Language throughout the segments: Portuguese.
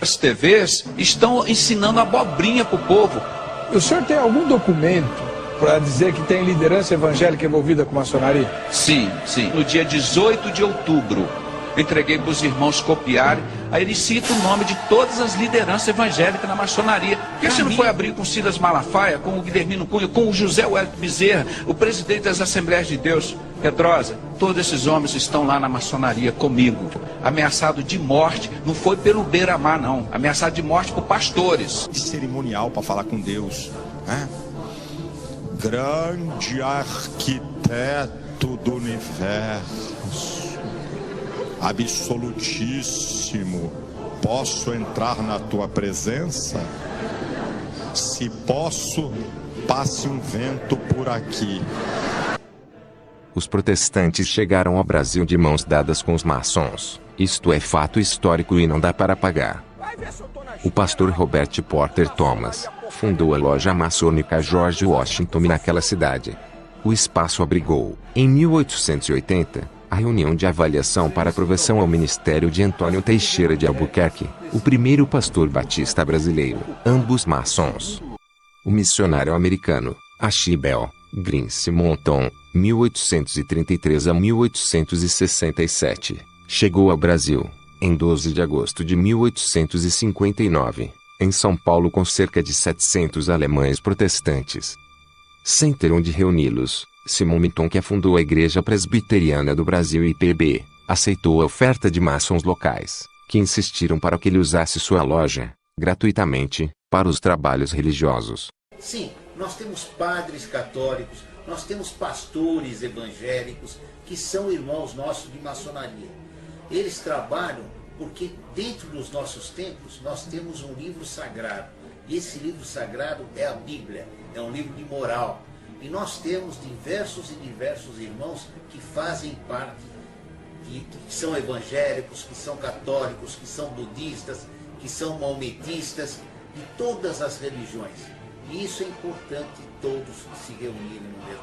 As TVs estão ensinando abobrinha para o povo. O senhor tem algum documento para dizer que tem liderança evangélica envolvida com maçonaria? Sim. No dia 18 de outubro, entreguei para os irmãos copiarem. Aí ele cita o nome de todas as lideranças evangélicas na maçonaria. Por que você não foi abrir com o Silas Malafaia, com o Guilhermino Cunha, com o José Wellington Bezerra, o presidente das Assembleias de Deus? Pedrosa, todos esses homens estão lá na maçonaria comigo. Ameaçado de morte, não foi pelo beira-mar, não. Ameaçado de morte por pastores. De cerimonial para falar com Deus, né? Grande arquiteto do universo, absolutíssimo, posso entrar na tua presença? Se posso, passe um vento por aqui. Os protestantes chegaram ao Brasil de mãos dadas com os maçons. Isto é fato histórico e não dá para apagar. O pastor Robert Porter Thomas fundou a loja maçônica George Washington naquela cidade. O espaço abrigou, em 1880, a reunião de avaliação para aprovação ao ministério de Antônio Teixeira de Albuquerque, o primeiro pastor batista brasileiro, ambos maçons. O missionário americano, Archibald Green Simonton, 1833 a 1867, chegou ao Brasil, em 12 de agosto de 1859, em São Paulo com cerca de 700 alemães protestantes. Sem ter onde reuni-los, Simonton, que fundou a Igreja Presbiteriana do Brasil IPB, aceitou a oferta de maçons locais, que insistiram para que ele usasse sua loja, gratuitamente, para os trabalhos religiosos. Sim, nós temos padres católicos, nós temos pastores evangélicos, que são irmãos nossos de maçonaria. Eles trabalham porque dentro dos nossos templos nós temos um livro sagrado. E esse livro sagrado é a Bíblia, é um livro de moral. E nós temos diversos irmãos que fazem parte, que são evangélicos, que são católicos, que são budistas, que são maometistas, de todas as religiões. E isso é importante todos se reunirem no mesmo.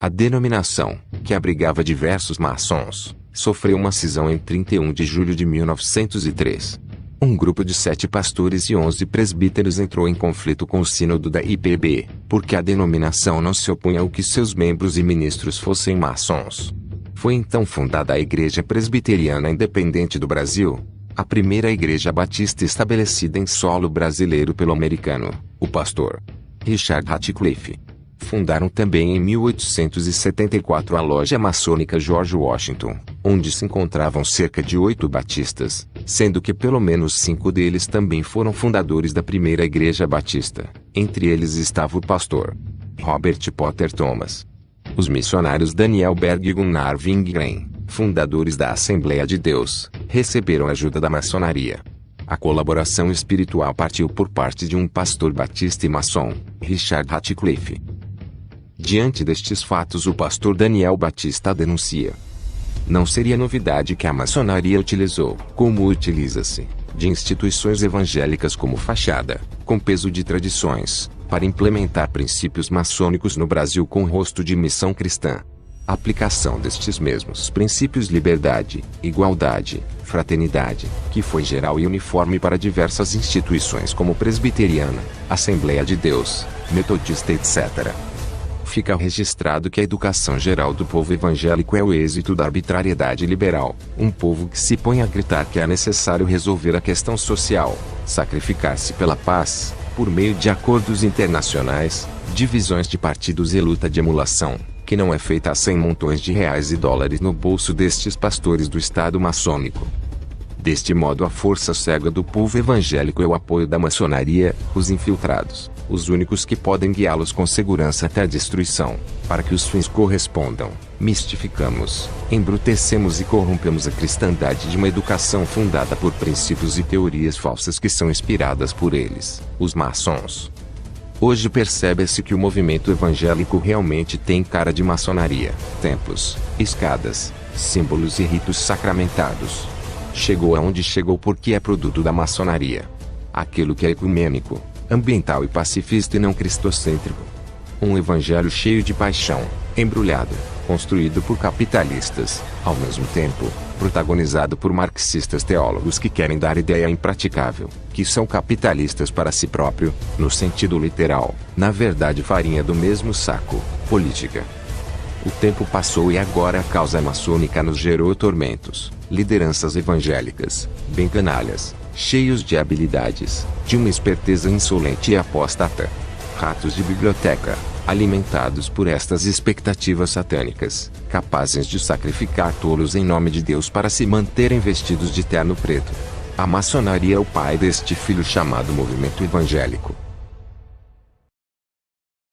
A denominação, que abrigava diversos maçons, sofreu uma cisão em 31 de julho de 1903. Um grupo de 7 pastores e 11 presbíteros entrou em conflito com o sínodo da IPB, porque a denominação não se opunha ao que seus membros e ministros fossem maçons. Foi então fundada a Igreja Presbiteriana Independente do Brasil, a primeira igreja batista estabelecida em solo brasileiro pelo americano, o pastor Richard Ratcliffe. Fundaram também em 1874 a loja maçônica George Washington, onde se encontravam cerca de 8 batistas, sendo que pelo menos 5 deles também foram fundadores da primeira igreja batista. Entre eles estava o pastor Robert Porter Thomas. Os missionários Daniel Berg e Gunnar Wingren, fundadores da Assembleia de Deus, receberam ajuda da maçonaria. A colaboração espiritual partiu por parte de um pastor batista e maçom, Richard Ratcliffe. Diante destes fatos, o pastor Daniel Batista denuncia: não seria novidade que a maçonaria utilizou, como utiliza-se, de instituições evangélicas como fachada, com peso de tradições, para implementar princípios maçônicos no Brasil com rosto de missão cristã. A aplicação destes mesmos princípios, liberdade, igualdade, fraternidade, que foi geral e uniforme para diversas instituições como Presbiteriana, Assembleia de Deus, Metodista, etc. Fica registrado que a educação geral do povo evangélico é o êxito da arbitrariedade liberal, um povo que se põe a gritar que é necessário resolver a questão social, sacrificar-se pela paz, por meio de acordos internacionais, divisões de partidos e luta de emulação, que não é feita a 100 montões de reais e dólares no bolso destes pastores do Estado maçônico. Deste modo, a força cega do povo evangélico é o apoio da maçonaria, os infiltrados, os únicos que podem guiá-los com segurança até a destruição, para que os fins correspondam. Mistificamos, embrutecemos e corrompemos a cristandade de uma educação fundada por princípios e teorias falsas que são inspiradas por eles, os maçons. Hoje percebe-se que o movimento evangélico realmente tem cara de maçonaria, templos, escadas, símbolos e ritos sacramentados. Chegou aonde chegou porque é produto da maçonaria. Aquilo que é ecumênico, ambiental e pacifista e não cristocêntrico. Um evangelho cheio de paixão, embrulhado, construído por capitalistas, ao mesmo tempo, protagonizado por marxistas teólogos que querem dar ideia impraticável, que são capitalistas para si próprio, no sentido literal, na verdade farinha do mesmo saco, política. O tempo passou e agora a causa maçônica nos gerou tormentos, lideranças evangélicas, bem canalhas, cheios de habilidades, de uma esperteza insolente e apóstata. Ratos de biblioteca, alimentados por estas expectativas satânicas, capazes de sacrificar tolos em nome de Deus para se manterem vestidos de terno preto. A maçonaria é o pai deste filho chamado movimento evangélico.